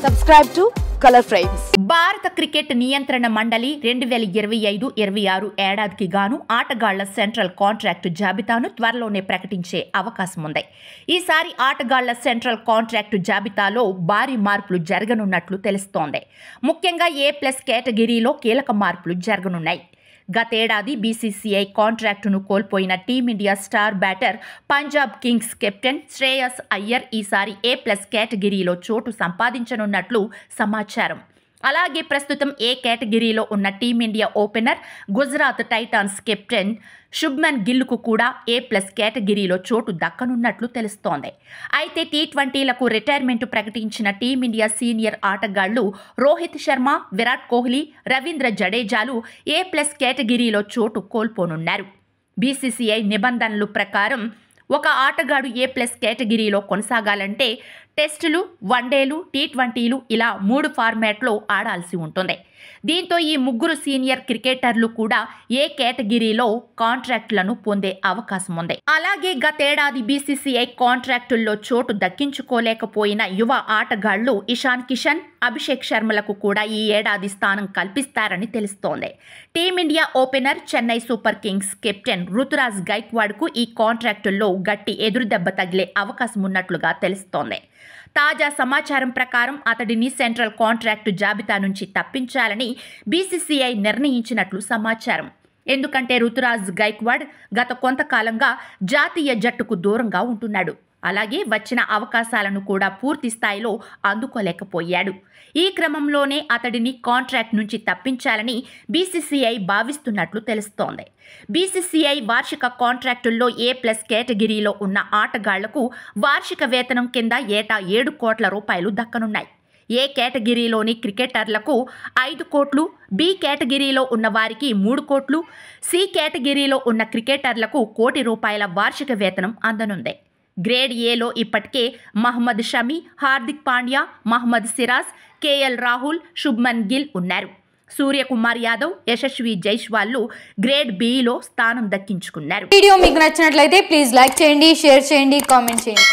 Subscribe to Color Frames. భారత cricket నియంత్రణ మండలి 2025-26 ఏడాదికి గాను ఆటగాళ్ల సెంట్రల్ కాంట్రాక్టు జాబితాను త్వరలోనే ప్రకటించే అవకాశం ఉంది. ఈసారి ఆటగాళ్ల సెంట్రల్ కాంట్రాక్టు జాబితాలో భారీ మార్పులు జరగనున్నట్లు తెలుస్తోంది. ముఖ్యంగా A+ కేటగిరీలో కీలక మార్పులు జరగనున్నాయి. గతేడాది బీసీసీఐ కాంట్రాక్టును కోల్పోయిన team India star batter Punjab Kings captain Shreyas Iyer ఈసారి A+ కేటగిరీలో చోటు సంపాదించనున్నట్లు సమాచారం. అలాగే ప్రస్తుతం ఏ కేటగిరీలో ఉన్న team India opener Gujarat Titans captain Shubman గిల్కు కూడా A+ కేటగిరీలో చోటు దక్కనున్నట్లు తెలుస్తోంది. అయితే T20లకు రిటైర్మెంట్ ప్రకటించిన టీమిండియా సీనియర్ ఆటగాళ్లు రోహిత్ శర్మ, విరాట్ కోహ్లీ, రవీంద్ర జడేజాలు A+ కేటగిరీలో చోటు కోల్పోనున్నారు. బీసీసీఐ నిబంధనల ప్రకారం ఒక ఆటగాడు A+ కేటగిరీలో కొనసాగాలంటే టెస్టులు, వన్డేలు, T20లు ఇలా 3 ఫార్మాట్లో ఆడాల్సి ఉంటుంది. దీంతో ఈ ముగ్గురు సీనియర్ క్రికెటర్లు కూడా ఏ కేటగిరీలో కాంట్రాక్టులను పొందే అవకాశం ఉంది. అలాగే గతేడాది బీసీసీఐ కాంట్రాక్టుల్లో చోటు దక్కించుకోలేకపోయిన యువ ఆటగాళ్లు ఇషాన్ కిషన్, అభిషేక్ శర్మలకు కూడా ఈ ఏడాది స్థానం కల్పిస్తారని తెలుస్తోంది. Team India opener Chennai Super Kings captain Ruturaj గైక్వాడ్కు ఈ కాంట్రాక్టుల్లో గట్టి ఎదురుదెబ్బ తగిలే అవకాశం ఉన్నట్లుగా తెలుస్తోంది. తాజా సమాచారం ప్రకారం అతడిని సెంట్రల్ కాంట్రాక్టు జాబితా నుంచి తప్పించాలని బీసీసీఐ నిర్ణయించినట్లు సమాచారం. ఎందుకంటే రుతురాజ్ గైక్వాడ్ గత కొంతకాలంగా జాతీయ జట్టుకు దూరంగా ఉంటున్నాడు. అలాగే వచ్చిన అవకాశాలను కూడా పూర్తి స్థాయిలో అందుకోలేకపోయాడు. ఈ క్రమంలోనే అతడిని కాంట్రాక్ట్ నుంచి తప్పించాలని బీసీసీఐ భావిస్తున్నట్లు తెలుస్తోంది. బీసీసీఐ వార్షిక కాంట్రాక్టుల్లో A+ కేటగిరీలో ఉన్న ఆటగాళ్లకు వార్షిక వేతనం కింద ఏటా 7 కోట్ల రూపాయలు దక్కనున్నాయి. ఏ కేటగిరీలోని క్రికెటర్లకు 5 కోట్లు, బి కేటగిరీలో ఉన్న వారికి 3 కోట్లు, సి కేటగిరీలో ఉన్న క్రికెటర్లకు ₹1 కోటి వార్షిక వేతనం అందనుంది. గ్రేడ్ ఏలో ఇప్పటికే మహమ్మద్ షమి, హార్దిక్ పాండ్యా, మహమ్మద్ సిరాజ్, కేఎల్ రాహుల్, శుభ్మన్ గిల్ ఉన్నారు. సూర్యకుమార్ యాదవ్, యశస్వి జైస్వాల్ గ్రేడ్ బిలో స్థానం దక్కించుకున్నారు. వీడియో మీకు నచ్చినట్లయితే ప్లీజ్ లైక్ చేయండి, షేర్ చేయండి, కామెంట్ చేయండి.